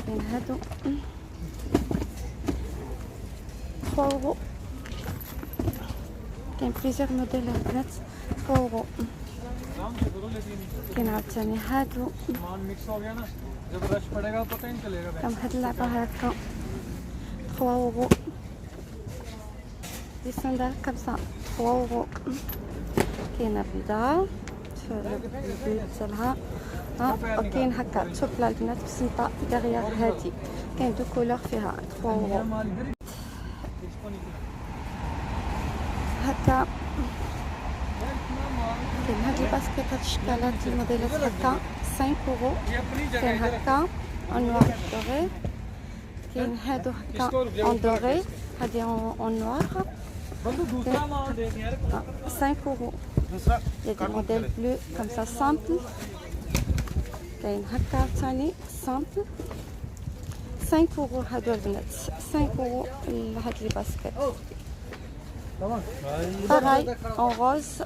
كاين هادو 3 اورو. كاين بليزيور موديل البنات 3 اورو. كاين عاوتاني هادو كم هاد اللعبة هاكا 3 اورو. دي ساندال كبسة 3 اورو. كاينة بيضا في البيت ديالها وكاين هكا توبلا البنات بسنطة دغيا هادي. كاين دو كولور فيها 3 اورو. هكا كاين هاد الباسكيت هاد الشكالات الموديلات هكا 5 اورو. كاين هكا اون نوار دوري. كاين هادو هكا اون دوري. هادي اون نوار 5 اورو. Il y a des modèles bleus comme ça simple. كاين هكا ثاني simple 5 اورو. هادو البنات 5 اورو هاد لي باسكيت. باغاي اون روز.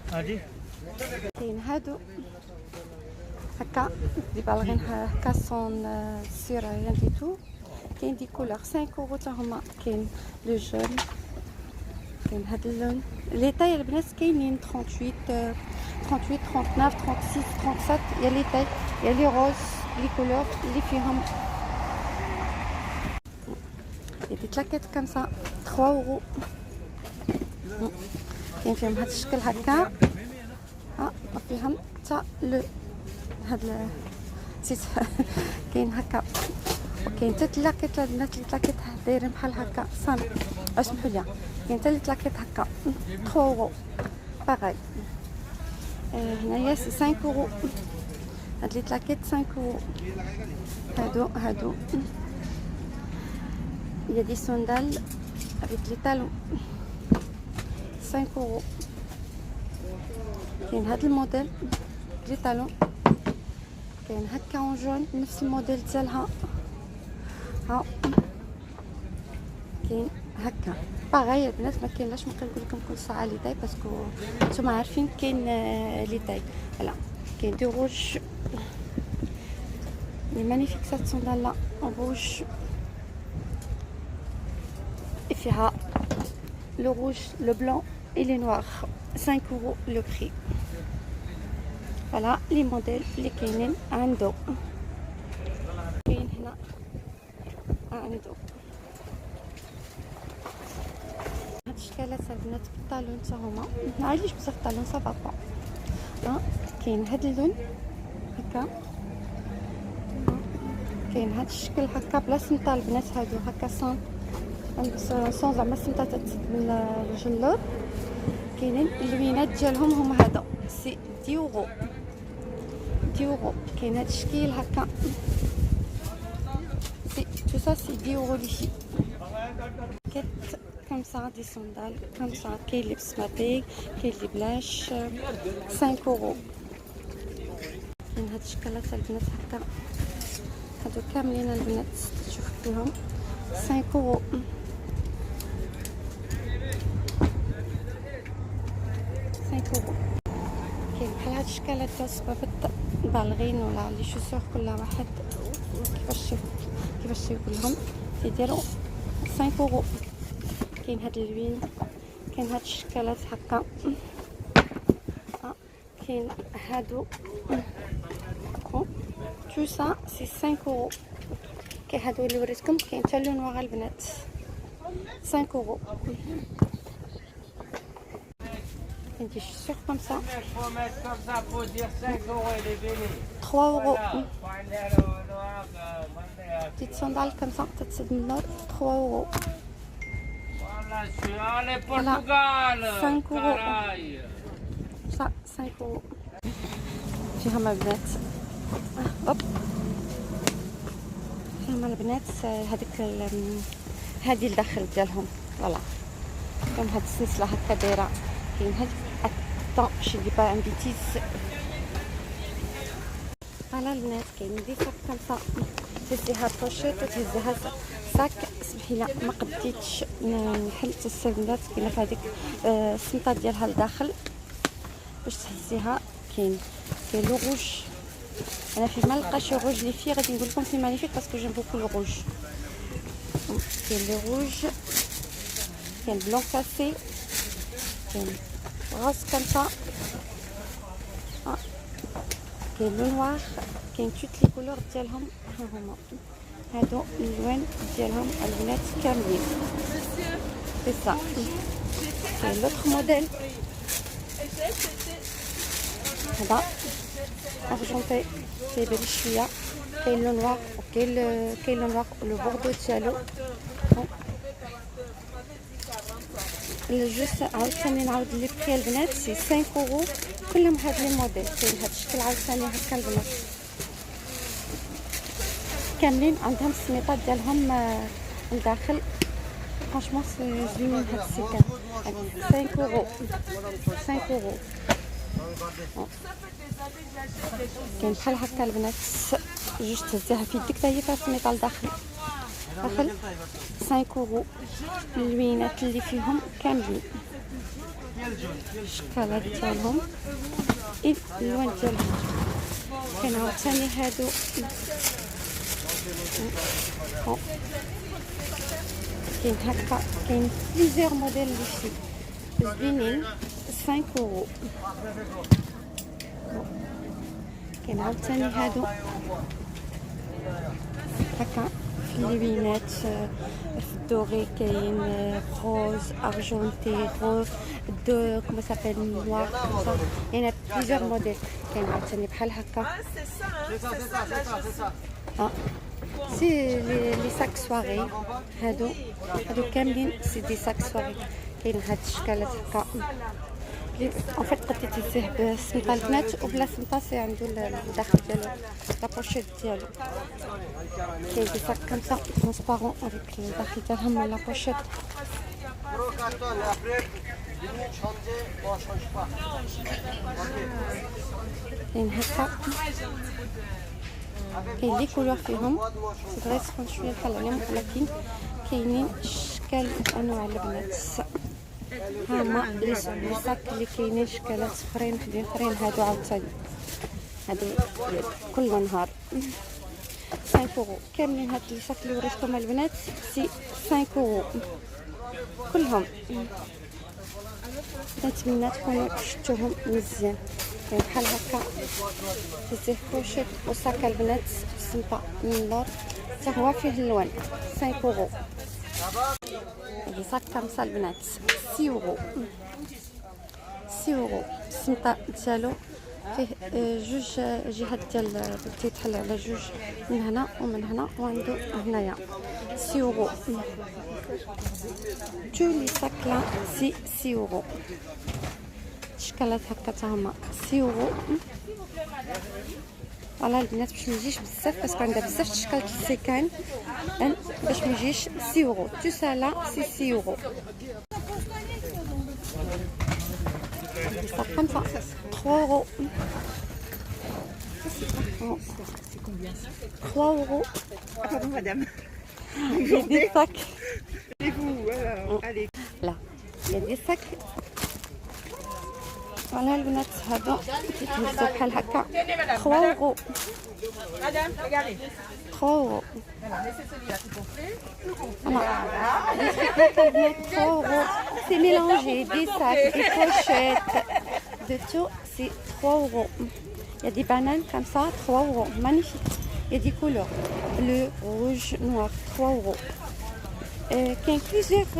كاين هادو هكا دي بالغين هكا سون سير ريان دي تو. كاين دي كولور 5 اورو تا هما. كاين لو جون. كاين هاد اللون. لي تاي البنات كاينين 38 39 36 37. يا لي تاي يا لي روز لي كولور اللي فيهم. يا دي تلاكيت كمسا 3 اورو. كاين فيهم هاد الشكل هكا وفيهم تا لو هاد نسيت كاين هكا. كاين حتى تلاكيت البنات. التلاكيت دايرين بحال هكا صامت. اسمحوا لي. كاين حتى التلاكيت هكا 3 اورو باغاي. هنايا سي 5 اورو. هاد لي تلاكيت 5 اورو. هادو il y a des sandales avec les talons 5 اورو. كاين هاد الموديل لي طالون. كاين هكا اون جون نفس الموديل ديالها. ها كاين هكا باغي البنات. ما كاين لاش نقول لكم كل ساعه لي تاي باسكو نتوما عارفين كاين لي تاي. فوالا كاين دي روج لي مانيفيك سات سوندال لا روج. فيها لو روج لو بلون اي لي نوار 5 اورو لو بري. فوالا لي موديل اللي كاينين عنده. كاين هنا عنده هاد الشكالات البنات بالطالون تا هما. معليش بزاف الطالون صافا با. كاين هاد اللون هكا. كاين هاد الشكل هكا بلا سمطه البنات. هادو هكا صون زعما السمطه تتسد من الجلود. كاينين اللوينات ديالهم هما هذا سي 10 اورو. 10 اورو. كاين هاد الشكل هكا سي تو سا سي 10 اورو لي في. كيت كم سا دي سوندال كم سا. كاين اللي بسماتيك كاين اللي بلاش 5 اورو. كاين هاد الشكلات البنات هكا. هادو كاملين البنات تشوف فيهم 5 اورو. كاين بحال هاد الشكالات تاع الصبابط بالغين ولا لي شوسور كل واحد كيفاش يقولهم يديروا 5 اورو. كاين هاد اللوين. كاين هاد الشكالات هكا. كاين هادو تو سا سي 5 اورو. كاين هادو اللي وريتكم. كاين حتى لون نوار البنات 5 اورو. كاين دي شوسور كوم سا 3 اورو. بتيت ساندال كوم سا تتسد من اللور 3 اورو. فوالا 5 اورو. صا 5 اورو. فيهم البنات فيهم البنات هذيك هادي الداخل ديالهم. فوالا كاين هاد السلسله هكا دايره. كاين هاد طون شي دي با ان بيتيز. فوالا البنات كاين دي ساك كنصا تهزيها بوشيط وتهزيها ساك. سمحي لي ما قديتش نحل السندات. كاينه في هذيك السمطه ديالها لداخل باش تهزيها. كاين لو روج انا في ما لقاش الروج لي فيه غادي نقول لكم سي مانيفيك باسكو جيم بوكو لو روج. كاين لو روج كاين بلون كاسي كاين غاز كامسا كاين لو نوار كاين توت لي كولور ديالهم ها هما هادو الالوان ديالهم البنات كاملين سي سا. كاين لوطخ موديل هذا ارجونتي تيبان شويه. كاين لو نوار وكاين لو نوار لو بوردو ديالو الجوست. عاوتاني نعاود لي بري البنات سي 5 اورو كلهم هاد لي موديل. كاين هاد الشكل عاوتاني هكا البنات كاملين عندهم السميطات ديالهم من داخل. فرانشمون سي زوين هاد السيكان 5 اورو 5 اورو. كاين بحال هكا البنات جوج تهزيها في يدك حتى هي فيها السميطه لداخل 5 اورو. اللوينات اللي فيهم كاملين الشكالات ديالهم الالوان ديالهم. كاين عاوتاني هادو كاين هكا كاين بليزيور موديل اللي فيه زوينين 5 اورو. كاين عاوتاني هادو هكا في اللوينات في الدوري كاين روز ارجونتي روز دو كما سابيل نوار يعني بليزيور موديل. كاين عاوتاني بحال هكا سي لي ساك سواري هادو كاملين سي دي ساك سواري. كاين هاد الشكالات هكا ان فيت قدرتي تهزيه بالسمطه البنات وبلا سمطه سي عندو الداخل ديالو لابوشيت ديالو. كاين دي ساك كامسا ترونسبارون افيك الداخل ديالهم من لابوشيت. كاين هكا كاين لي كولور فيهم سي فري سخون شويه بحال عليهم ولكن كاينين اشكال انواع البنات. هما لي ساك اللي كاينين شكالات اخرين وحدين اخرين هادو عاوتاني هادو كل نهار 5 اورو. كاملين هاد لي ساك اللي وريتكم البنات سي 5 اورو كلهم. نتمنى تكونوا شفتوهم مزيان. كاين بحال هكا فيه بوشيت وساك البنات سمطه من اللور حتى هو فيه اللوان 5 اورو. هذه ساك كامسا البنات 6 اورو 6 اورو. السمطه ديالو فيه جوج جهات ديال تيتحل على جوج من هنا ومن هنا وعنده هنايا 6 اورو. تو لي ساك لا سي 6 اورو. الشكالات هكا تا هما 6 اورو. فوالا البنات باش ميجيش بزاف باسكو عندها بزاف الشكال السيكان باش ميجيش 6 اورو. تو سالا سي 6 اورو. Ça comme ça, 3 euros. 3 euros. Pardon madame. Il y a des sacs. Et vous, alors, allez. Là, il y a des sacs. Voilà البنات هذا كيتهزوا بحال هكا 3 euros. Madame, regardez. 3 euros. Laissez celui-là s'il vous plaît. Voilà. 3 euros. C'est mélangé, des sacs, des pochettes, de tout, c'est 3 euros. Il y a des bananes comme ça, 3 euros. Magnifique. Il y a des couleurs. Bleu, rouge, noir, 3 euros. Il y a plusieurs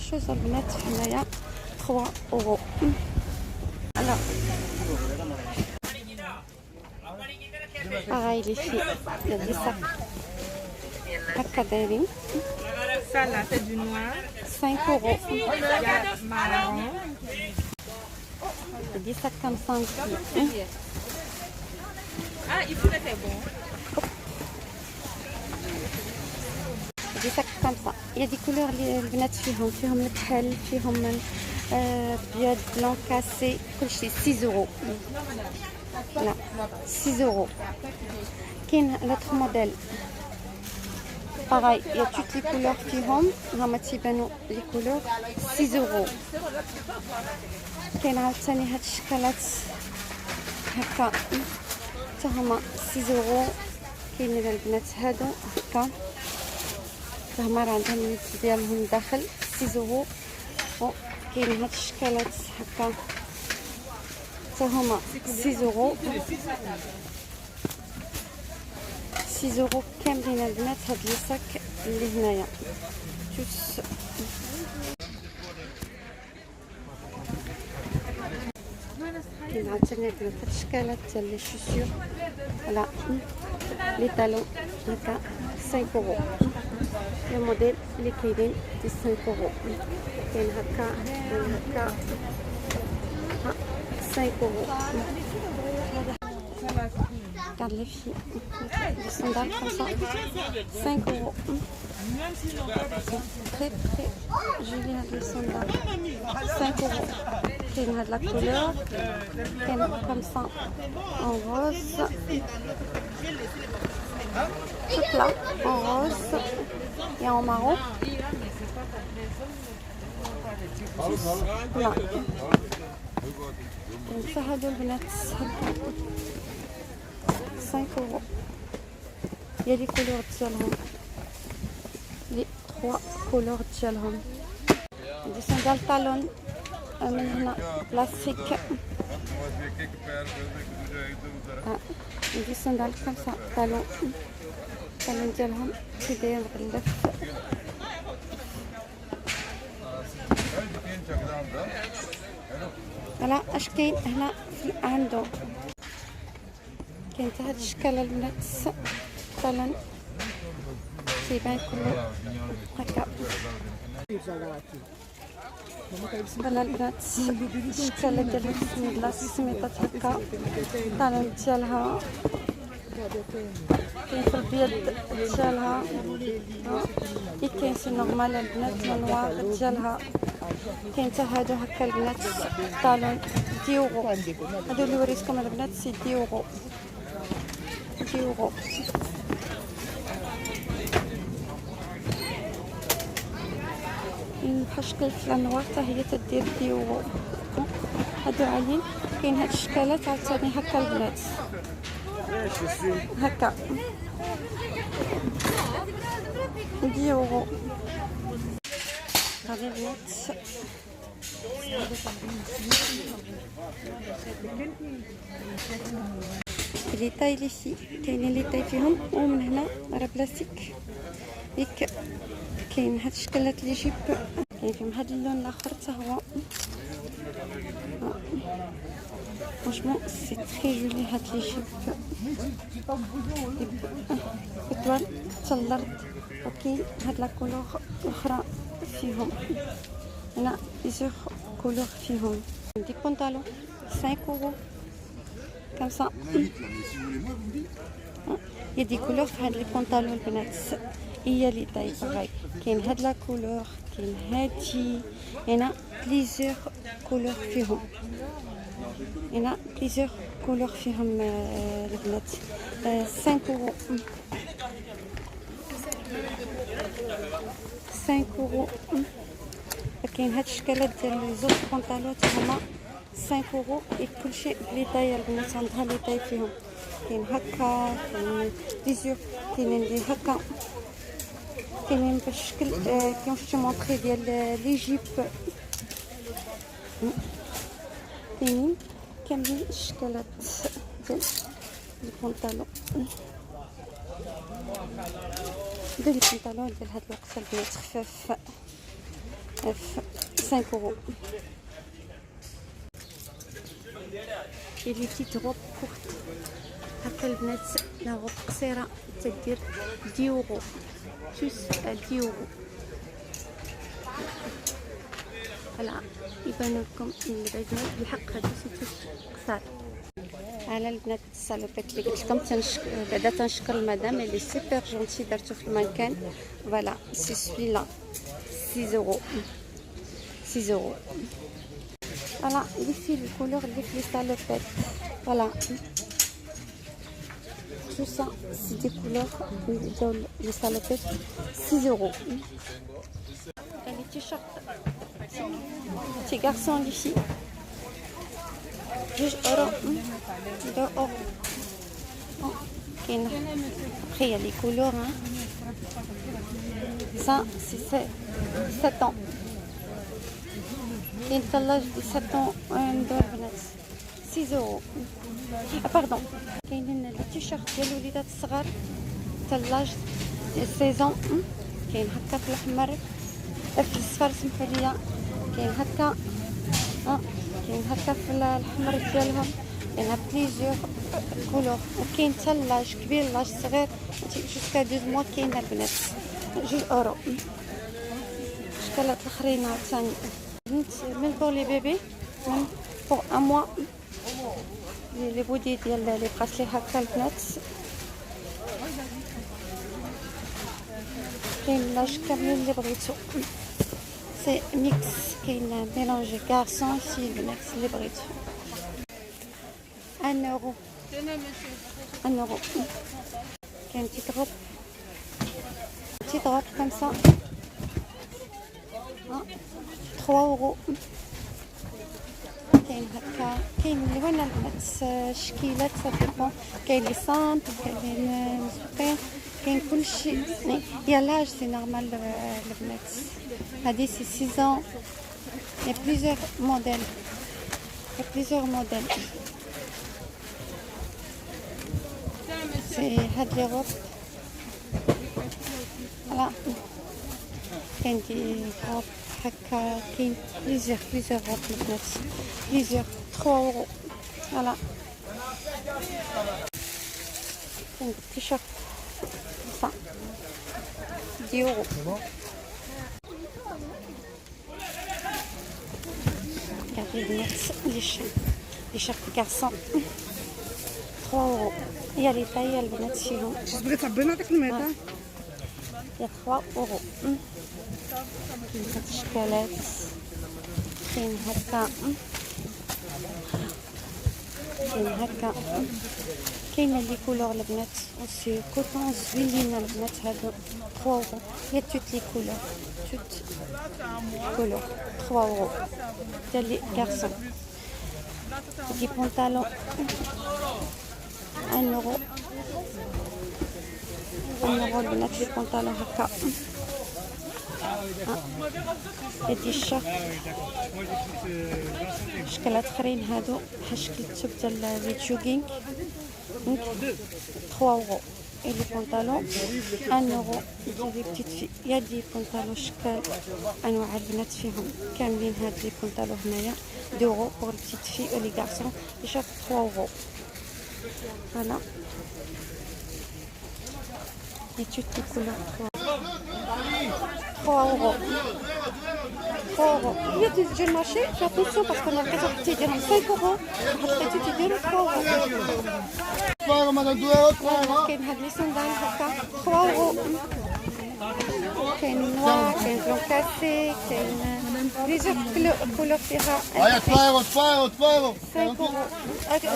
choses à mettre. 3 euros. Alors, pareil les filles, il y a des sacs. Hakadari. Ça là, c'est du noir. 5 euros. Il y a marron. Il y a des sacs comme ça aussi. Ah, il faut c'est bon. Des sacs comme ça. Il y a des couleurs البنات فيهم الكحل فيهم بيض بلون كاسي كل شيء 6 euros. لا 6 euros. كاين لوطخ موديل pareil, il y a toutes les couleurs فيهم هما تيبانوا لي كولور 6 euros. كاين عاوتاني هاد الشكالات هكا حتى هما 6 يورو. كاينين البنات هادو هكا حتى هما راه عندهم النيت ديالهم داخل 6 يورو. كاين هاد الشكالات هكا حتى هما 6 يورو. 6 يورو كاملين البنات هاد لي صاك اللي هنايا توس. كاين عاوتاني البنات هاد الشكالات ديال لي شوسيور فوالا لي طالون هكا 5 يورو. لي موديل اللي كاينين دي 5 يورو. كاين هكا هكا 5 يورو. Regarde les filles, des sandales comme ça, 5 euros. Très très joli les sandales, 5 euros. Il y a de la couleur, comme ça en rose, tout là en rose et en marron. Là. Ça a de 5 euros. Il y a les couleurs ديالهم les 3 couleurs ديالهم. دي ساندال طالون من هنا بلاستيك. دي ساندال كمسة طالون ديالهم كي داير مغلف. فوالا اش كاين هنا عنده. كاين حتى هاد الشكل البنات طالون تيبان كله هكا. فوالا البنات الشكل ديال السميطات السميطات هكا طالون ديالها كاين في البيض ديالها كاين سي نورمال البنات النوار ديالها. كاين حتى هادو هكا البنات طالون 10 يورو. هادو اللي وريتكم البنات سي 10 يورو. 10 يورو. بحال شكل الفلانوار حتى هي تدير 10 يورو. هادو عاليين. كاين هاد الشكالات عاوتاني هكا البنات هكا 10 يورو. هادي البنات لي طاي لي سي كاينين لي طاي فيهم ومن هنا راه بلاستيك. ياك كاين هاد الشكلات لي جيب كاين فيهم هاد اللون الاخر حتى هو فرانشمون سي تري جولي. هاد لي جيب اطوال حتى الارض. وكاين هاد لا كولور الاخرى فيهم هنا بيزيغ كولور فيهم. دي بونطالون 5 يورو comme ça. Il y a des couleurs في هاد لي بونطالون البنات. هي لي طاي باغي. كاين هاد لا كولور كاين هادي. هنا بليزيغ كولور فيهم. هنا بليزيغ كولور فيهم البنات 5 يورو. 5 يورو. كاين هاد الشكلات ديال لي زوج بونطالون هما 5 يورو. كلشي بلي طاي البنات عندها لي طاي فيهم. كاين هكا كاين بليزيور كاينين لي هكا كاينين بالشكل كيما شفتي مونطري ديال لي جيب. كاينين كاملين الشكلات ديال لي بونطالون. ديال لي بونطالون ديال هاد الوقت البنات خفاف 5 يورو. لي بتيت روب كورت هكا البنات لا روب قصيره تدير 10 يورو. توس 10 يورو. فوالا يبانو لكم البنات بالحق هادو سيتوس قصار. على البنات الصالوبات اللي قلت لكم بعدا تنشكر المدام اللي سوبر جونتي دارتو في المكان. فوالا سي سوي لا 6 يورو. 6 يورو. Voilà, les fils, les couleurs, les salopettes. Voilà. Tout ça, c'est des couleurs, les salopettes. 6 euros. Les t-shirts. Petits garçons, les filles. 10 euros. 2 euros. كاين après il y a les couleurs hein. Ça c'est 7 ans. كاين ثلاج دي 7 ans ندور بنات 6 يورو. باردون كاينين لي تيشيرت ديال الوليدات الصغار ثلاج 16 ans. كاين هكا في الاحمر في الصفر سمحوا لي كاين هكا كاين هكا في الاحمر ديالهم كاين بليزيور كولور وكاين ثلاج كبير لاج صغير جوسكا 12 موا كاين البنات 2 اورو. شكلات الاخرين عاوتاني من بور لي بيبي من بور ان موا لي بودي ديال لي براسلي هكا البنات كاين لاج كاملين اللي بغيتو سي ميكس كاين ميلانجي غارسون في البنات اللي بغيتو 1 euro 1 euro كاين petite robe comme ça 3 euros كاين هكا كاين اللي هنا البنات شكيلات سا ديبون كاين لي سامبل كاين مزبوطين كاين كلشي يا لاج سي نورمال البنات هادي سي 6 ans il y a plusieurs modèles c'est هاد لي روب فوالا كاين دي روب هكا كاين بليزيور روب البنات بليزيور 3 euros فوالا كاين تيشيرت ça 10 euros regardez les shirts garçons 3 euros il y a les tailles البنات فيهم بغيت تعبينا داك الميطه il y a 3 euros كاين هاد الشكالات كاين هكا كاين لي كولور البنات سي كوطون زوينين البنات هادو 3 euros هي توت لي كولور 3 euros ديال لي غارسون دي بونطالون 1 euro 1 euro البنات لي بونطالون هكا لي تيشيرت شكلات اخرين هادو بحال شكل التوب ديال لي جوغينغ 3 euros et les pantalons 1 euro ديال لي بتيت في يا دي بونطالون شكال انواع البنات فيهم كاملين هاد لي بونطالون هنايا 2 euros pour les petites filles et les garçons les shirts 3 euros voilà et toutes les couleurs 3 euros 3 euros il y a des jeux marché fais attention parce qu'on a l'impression que tu dis 5 euros après tu dis 3 euros كاين هاد لي سندال هكا 3 euros كاين نوار كاين بلون كاسي كاين بليزيور كولور فيها 3 euros 5 euros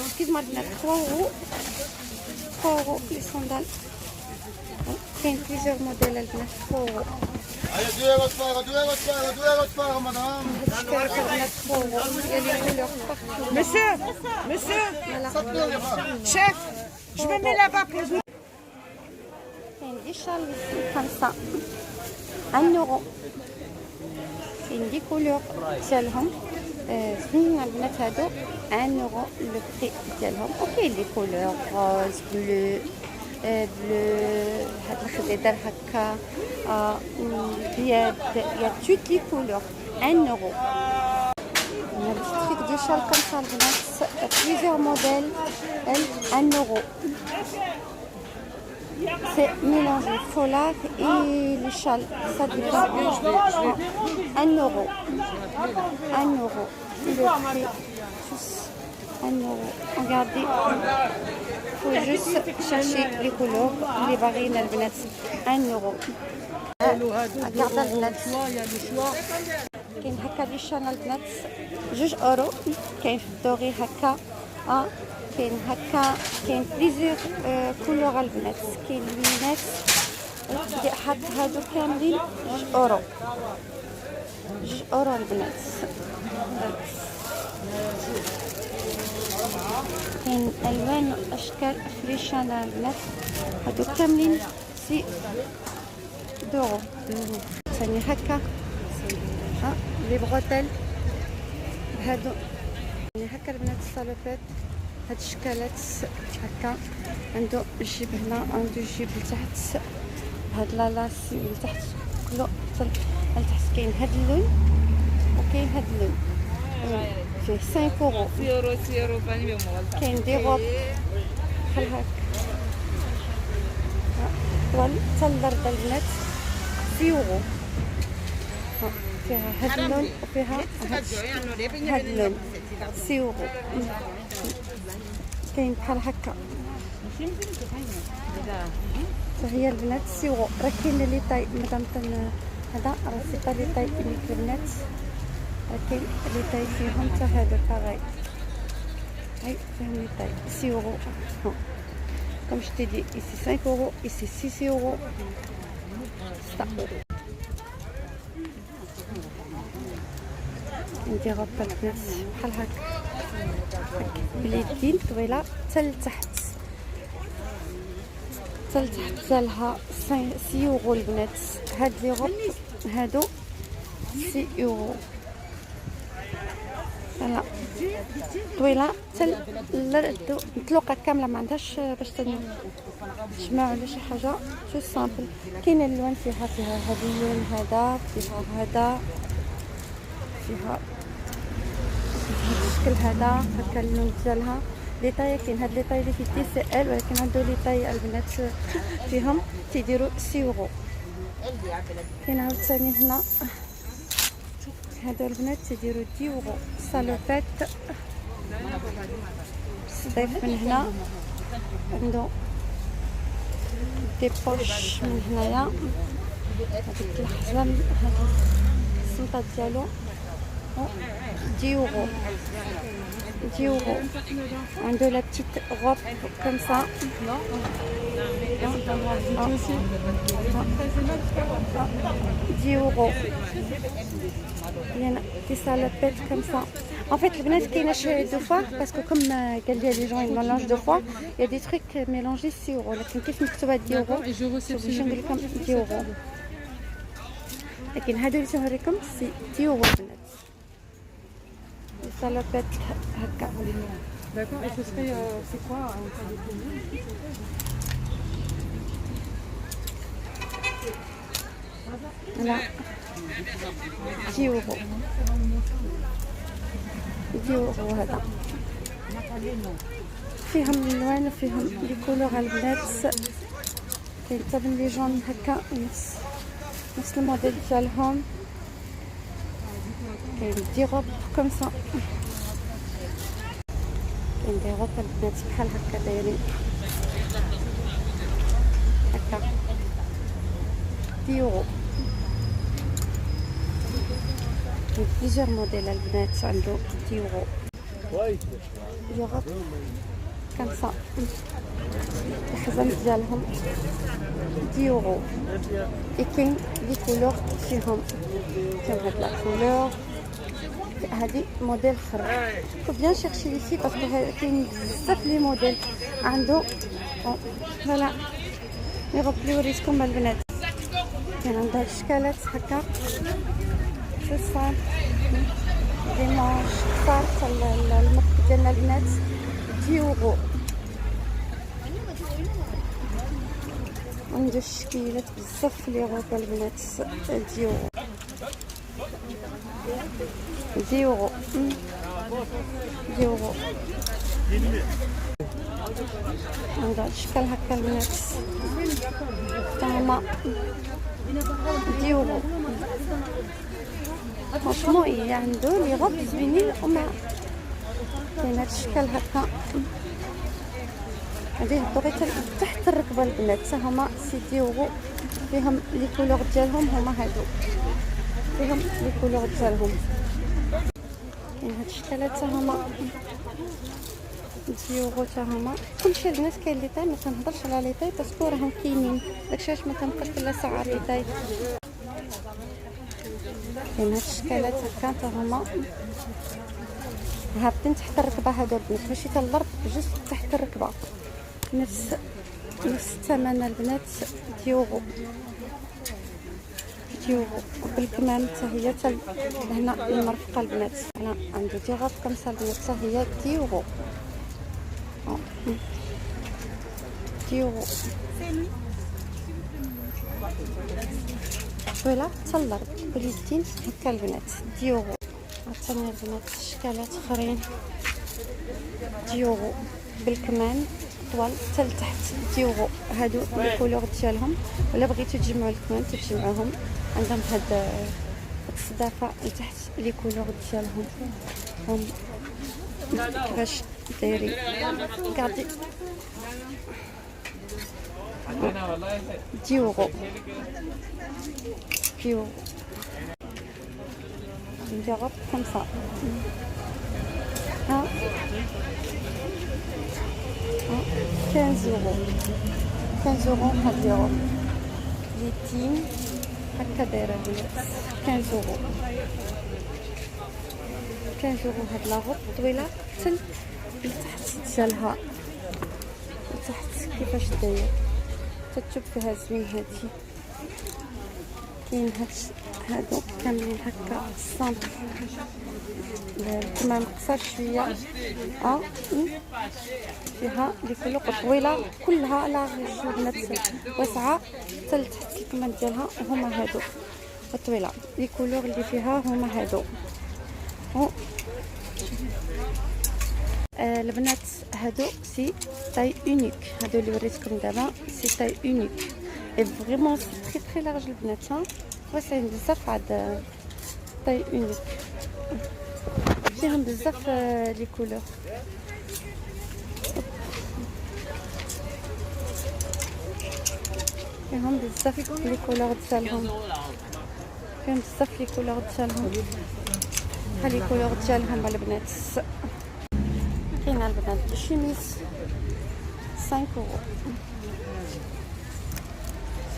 excuse-moi 3 euros 3 euros les sandales كاين بليزيور موديل البنات 3 euros 2 euros 2 euros madame Monsieur, chef, je me mets là-bas pour vous. كاين دي شال 5 1 euro كاين دي كولور ديالهم زوينين البنات هادو 1 euro لو بري ديالهم وكاين لي كولور روز بلو هاد الخديدر هكا يا توت لي كولور 1 euro on a des trucs de châle comme ça البنات plusieurs modèles 1 euro c'est mélangé foulard et les châles ça dépend 1 euro 1 euro le prix tous 1 euro regardez faut juste chercher les couleurs les varines البنات 1 euro regarde البنات كاين هكا لي شان البنات 2 اورو كاين في الدوري هكا كاين هكا كاين بليزيور كولور البنات كاين لينات حط هادو كاملين 2 اورو 2 اورو البنات كاين الوان واشكال فريشان البنات هادو كاملين سي دورو ثاني هكا ها لي بغوتيل هادو يعني هكا البنات الصالوبات هاد الشكالات هكا عنده الجيب هنا عنده الجيب لتحت هاد لالاسي لتحت كله لتحت كاين هاد اللون وكاين هاد اللون فيه 5 اورو كاين دي غوب بحال هكا طوال حتى للرد البنات 6 اورو فيها هاد اللون وفيها هاد اللون 6 اورو كاين بحال هكا هي البنات 6 اورو راه كاين لي طاي مدام هذا راه سي با لي طاي البنات راه كاين لي طاي فيهم حتى هذا باغي هاي فيهم لي طاي 6 اورو كوم جو تي دي ici 5 اورو ici 6 اورو 7 اورو ندير غطا البنات بحال هكا باليدين طويله حتى لتحت ديالها 6 اورو البنات هاد لي غوب هادو 6 اورو فوالا طويله حتى مطلوقه كامله ما عندهاش باش تجمع ولا شي حاجه شو سامبل كاين الالوان فيها هاد اللون هذا فيها هذا فيها الشكل هذا هكا اللون ديالها لي طاي كاين هاد لي طاي اللي في دي سي ال ولكن عندو لي طاي البنات فيهم تيديروا 6 اورو كاين عاوتاني هنا هادو البنات تيديروا 10 اورو صالوبات صديف من هنا عندو دي بوش من هنايا هاديك الحزام هاد السمطه ديالو 10 اورو 10 اورو عنده لا بتيت غوب كوم سا 10 اورو يعني دي سالوبيت كوم سا en fait البنات كاينه شي دو فوا باسكو كوم قال لي لي جون ميلونج دو فوا يا دي تريك ميلونجي 6 اورو لكن كيف مكتوبه 10 اورو باش نقول لكم 10 اورو لكن هادو اللي تنوريكم سي 10 اورو البنات salopette haka. D'accord, et ce serait, c'est quoi en cas de commune? Voilà, 10 euros. 10 euros هذا. فيهم الالوان وفيهم لي كولور البنات كاين حتى لي جون هكا نفس الموديل ديالهم كاين دي روب كوم سا كاين دي روب البنات بحال هكا دايرين هكا 10 يورو كاين بليزيور موديل البنات عنده 10 يورو دي روب كوم سا الحزام ديالهم 10 يورو كاين لي كولور فيهم كاين هاد لا كولور هادي موديل اخر faut bien chercher ici parce que كاين بزاف لي موديل عنده فوالا يغطي لي وريتكم البنات كاين عندها الاشكالات هكا شو صار ديماج صار المارك ديالنا البنات 10 يورو عنده الشكيلات بزاف لي غوب البنات 10 يورو 10 يورو 10 يورو عندها الشكل هكا البنات هما 10 يورو فرانشمون هي عنده لي غوب زوينين ومع كاين هاد الشكل هكا غادي يهبطو غير تحت الركبه البنات حتى هما 6 يورو فيهم لي كولور ديالهم هما هادو فيهم لي كولور ديالهم كاين هاد الشكلات حتى هما 10 يورو حتى هما كلشي البنات كاين لي طاي ما كنهضرش على لي طاي باسكو راهم كاينين داكشي علاش ما كنبقاش كل ساعه لي طاي كاين هاد الشكلات هكا حتى هما هابطين تحت الركبه هادو البنات ماشي حتى الارض جوست تحت الركبه نفس الثمن البنات ديورو بالكمام حتى هي هنا المرفقه البنات انا عندي دي غاب كمسه البنات حتى هي ديورو فوالا حتى الارض باليدين هكا البنات ديورو. عطاني البنات اشكالات اخرين ديورو بالكمان طوال حتى لتحت ديورو. هادو لي كولور ديالهم ولا بغيتو تجمعوا الكمان تجمعوهم عندهم هاد الصدافه لتحت لي كولور ديالهم هم كيفاش دايرين قاعدين ديورو نديرو خمسة ها 15 يورو هاديرو ليتين هكا دايره البنات 15 يورو هاد لاغوب طويله حتى لتحت ديالها لتحت كيفاش داير تتشوف فيها زوين. هادي كاين هادو كاملين هكا الصامبل الكمام قصر شويه فيها لي كولور طويله كلها لا البنات واسعه حتى لتحت الكمام ديالها هما هادو طويله لي كولور اللي فيها هما هادو البنات هادو سي تاي اونيك هادو اللي وريتكم دابا سي تاي اونيك اي فريمون سي تري لارج البنات واسعين بزاف عاد تاي اونيك فيهم بزاف لي كولور فيهم بزاف لي كولور ديالهم ها لي كولور ديالهم البنات. كاينه البنات الشميس 5 يورو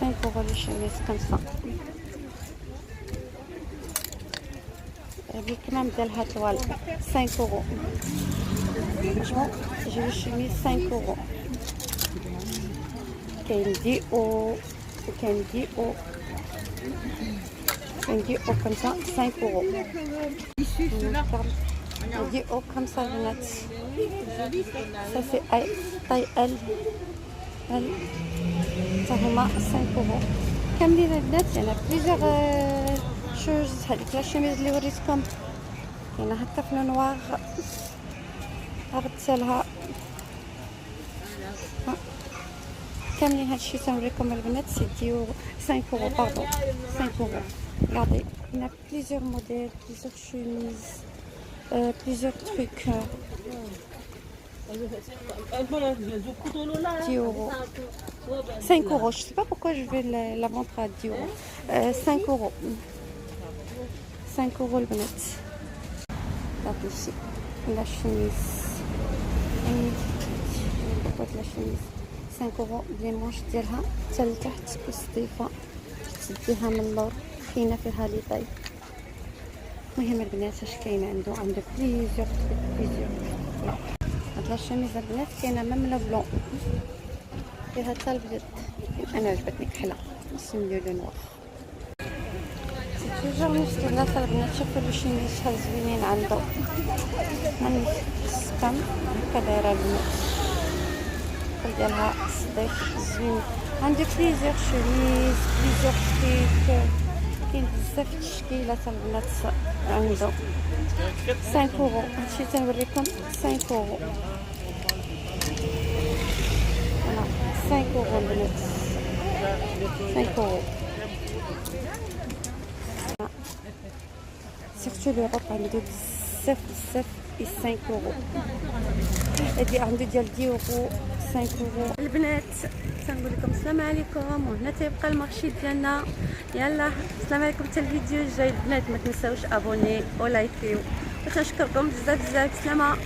5 يورو لي شميس كمسة بالكمام ديالها طوال 5 يورو مجموع جوج شميس 5 يورو. كاين دي او كمسة 5 يورو دي او كمسة البنات صافي اي طاي ال تا هما 5 يورو كاملين البنات. يعني بليزيغ شوز هذيك لا شوميز اللي وريتكم كاينه هكا في نوار غتسالها كاملين هادشي تنوريكم البنات سي ديو 5 يورو باردون 5 يورو. regardez il y a plusieurs modèles plusieurs chemises plusieurs trucs 10 euros 5 euros je sais pas pourquoi je vais la vendre à 10 euros 5 euros 5 euros البنات. regardez ici la chemise la chemise 5 euros les manches ديالها حتى لتحت وسطيفه تديها من اللور كاينه فيها لي طاي. المهم البنات اش كاين عنده بليزيور هاد لا شوميز البنات كاينه ميم لو بلون فيها حتى البيض انا عجبتني كحله سميو لو نوار سي توجور نفس البلاصه البنات. شوفوا لي شوميز شحال زوينين عنده هاني السبام هكا دايره البنات ديالها صديق زوين. عنده بليزيور شوميز بليزيور ستيك كاين بزاف التشكيلات البنات عنده 5 يورو. هادشي تنوريكم 5 يورو 5 يورو البنات 5 يورو سيرتو لوروب عنده بزاف 5 يورو. هادي عنده ديال 10 يورو 5 يورو البنات. تنقول لكم السلام عليكم وهنا تيبقى المارشي ديالنا. يلا السلام عليكم حتى الفيديو الجاي البنات. ما تنساوش ابوني ولايكيو وتنشكركم بزاف. سلامه.